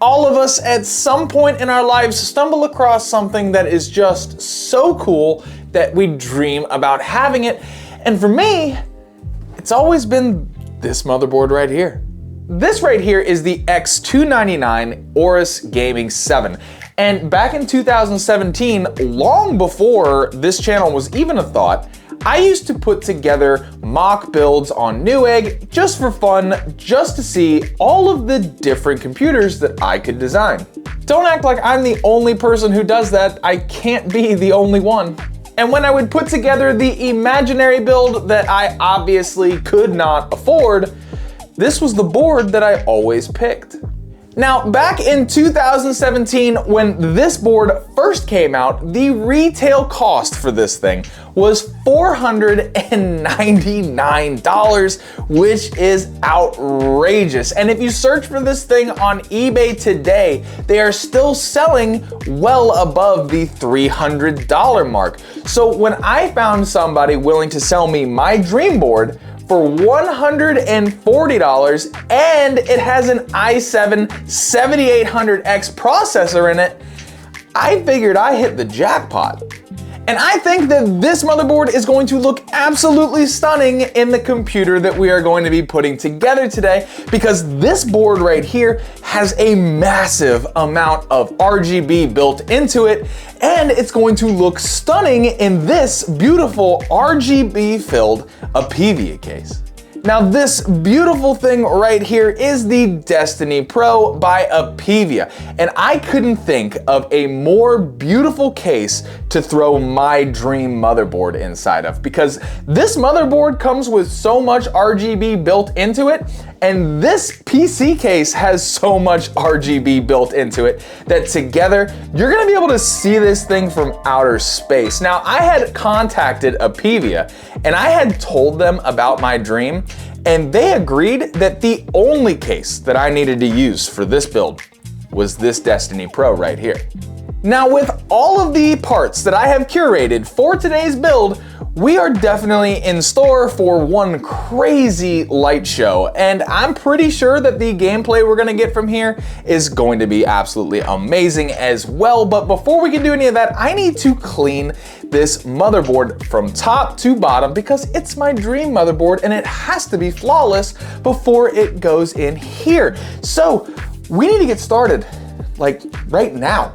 All of us at some point in our lives stumble across something that is just so cool that we dream about having it. And for me, it's always been this motherboard right here. This right here is the X299 Aorus Gaming 7. And back in 2017, long before this channel was even a thought, I used to put together mock builds on Newegg just for fun, just to see all of the different computers that I could design. Don't act like I'm the only person who does that. I can't be the only one. And when I would put together the imaginary build that I obviously could not afford, this was the board that I always picked. Now, back in 2017, when this board first came out, the retail cost for this thing was $499, which is outrageous. And if you search for this thing on eBay today, they are still selling well above the $300 mark. So when I found somebody willing to sell me my dream board for $140, and it has an i7-7800X processor in it, I figured I hit the jackpot. And I think that this motherboard is going to look absolutely stunning in the computer that we are going to be putting together today, because this board right here has a massive amount of RGB built into it, and it's going to look stunning in this beautiful RGB-filled APEVIA case. Now, this beautiful thing right here is the Destiny Pro by APEVIA, and I couldn't think of a more beautiful case to throw my dream motherboard inside of, because this motherboard comes with so much RGB built into it, and this PC case has so much RGB built into it that together you're gonna be able to see this thing from outer space. Now, I had contacted APEVIA and I had told them about my dream, and they agreed that the only case that I needed to use for this build was this Destiny Pro right here. Now, with all of the parts that I have curated for today's build, we are definitely in store for one crazy light show, and I'm pretty sure that the gameplay we're gonna get from here is going to be absolutely amazing as well. But before we can do any of that, I need to clean this motherboard from top to bottom, because it's my dream motherboard and it has to be flawless before it goes in here. So we need to get started, like right now.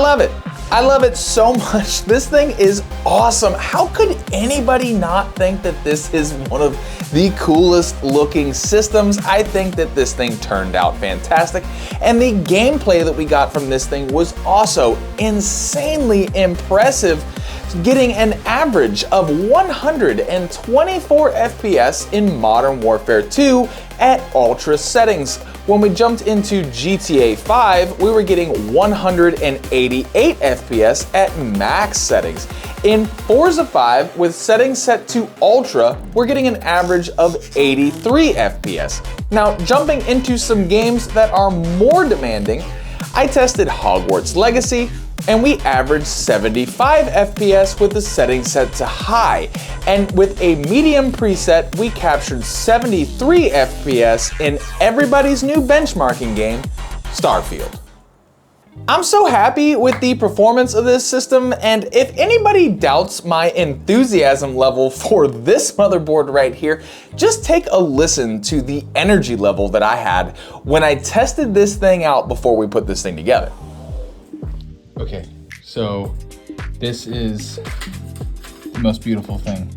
love it. I love it so much. This thing is awesome. How could anybody not think that this is one of the coolest looking systems? I think that this thing turned out fantastic. And the gameplay that we got from this thing was also insanely impressive, getting an average of 124 FPS in Modern Warfare 2 at ultra settings. When we jumped into GTA 5, we were getting 188 FPS at max settings. In Forza 5, with settings set to ultra, we're getting an average of 83 FPS. Now, jumping into some games that are more demanding, I tested Hogwarts Legacy, and we averaged 75 FPS with the setting set to high. And with a medium preset, we captured 73 FPS in everybody's new benchmarking game, Starfield. I'm so happy with the performance of this system, and if anybody doubts my enthusiasm level for this motherboard right here, just take a listen to the energy level that I had when I tested this thing out before we put this thing together. Okay, so this is the most beautiful thing.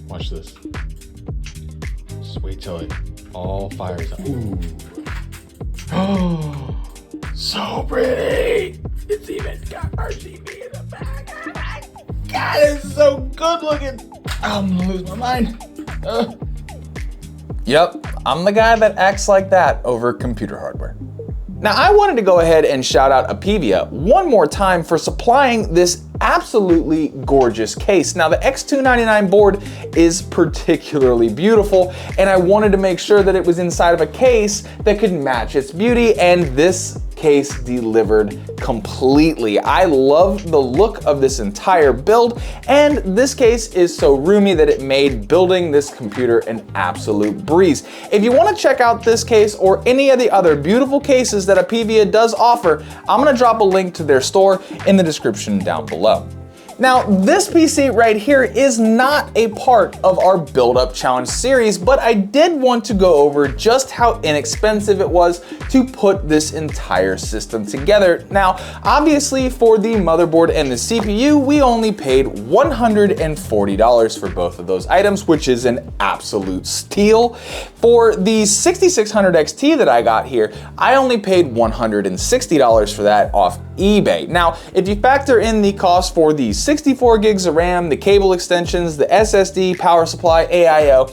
Watch this. Just wait till it all fires up. Ooh. Oh, so pretty. It's even got RGB in the back. Oh my God, it's so good looking. I'm gonna lose my mind. Yep, I'm the guy that acts like that over computer hardware. Now, I wanted to go ahead and shout out APEVIA one more time for supplying this absolutely gorgeous case. Now, the X299 board is particularly beautiful, and I wanted to make sure that it was inside of a case that could match its beauty, and this case delivered completely. I love the look of this entire build, and this case is so roomy that it made building this computer an absolute breeze. If you want to check out this case or any of the other beautiful cases that APEVIA does offer, I'm going to drop a link to their store in the description down below. Now, this PC right here is not a part of our Build Up Challenge series, but I did want to go over just how inexpensive it was to put this entire system together. Now, obviously for the motherboard and the CPU, we only paid $140 for both of those items, which is an absolute steal. For the 6600 XT that I got here, I only paid $160 for that off eBay. Now, if you factor in the cost for the 64 gigs of RAM, the cable extensions, the SSD, power supply, AIO,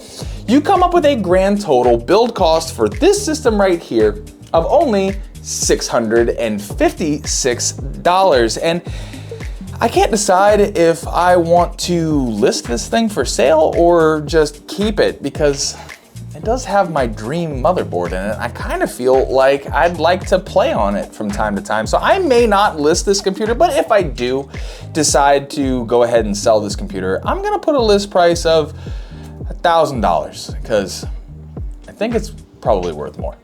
you come up with a grand total build cost for this system right here of only $656. And I can't decide if I want to list this thing for sale or just keep it, because it does have my dream motherboard in it. I kind of feel like I'd like to play on it from time to time. So I may not list this computer, but if I do decide to go ahead and sell this computer, I'm gonna put a list price of $1,000 because I think it's probably worth more.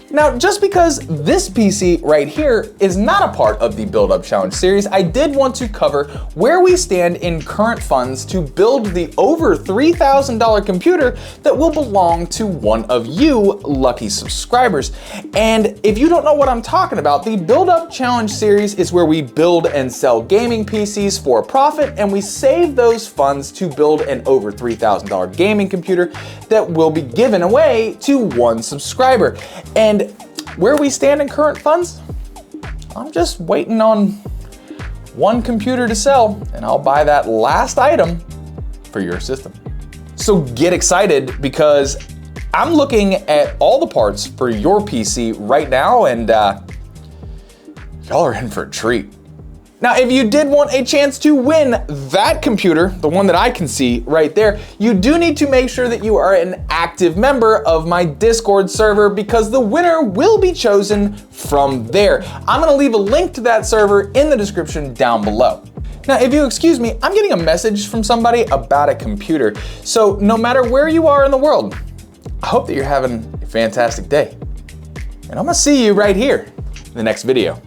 Now, just because this PC right here is not a part of the Build Up Challenge series, I did want to cover where we stand in current funds to build the over $3,000 computer that will belong to one of you lucky subscribers. And if you don't know what I'm talking about, the Build Up Challenge series is where we build and sell gaming PCs for profit, and we save those funds to build an over $3,000 gaming computer that will be given away to one subscriber. And where we stand in current funds, I'm just waiting on one computer to sell, and I'll buy that last item for your system. So get excited, because I'm looking at all the parts for your PC right now, and y'all are in for a treat. Now, if you did want a chance to win that computer, the one that I can see right there, you do need to make sure that you are an active member of my Discord server, because the winner will be chosen from there. I'm gonna leave a link to that server in the description down below. Now, if you excuse me, I'm getting a message from somebody about a computer. So no matter where you are in the world, I hope that you're having a fantastic day. And I'm gonna see you right here in the next video.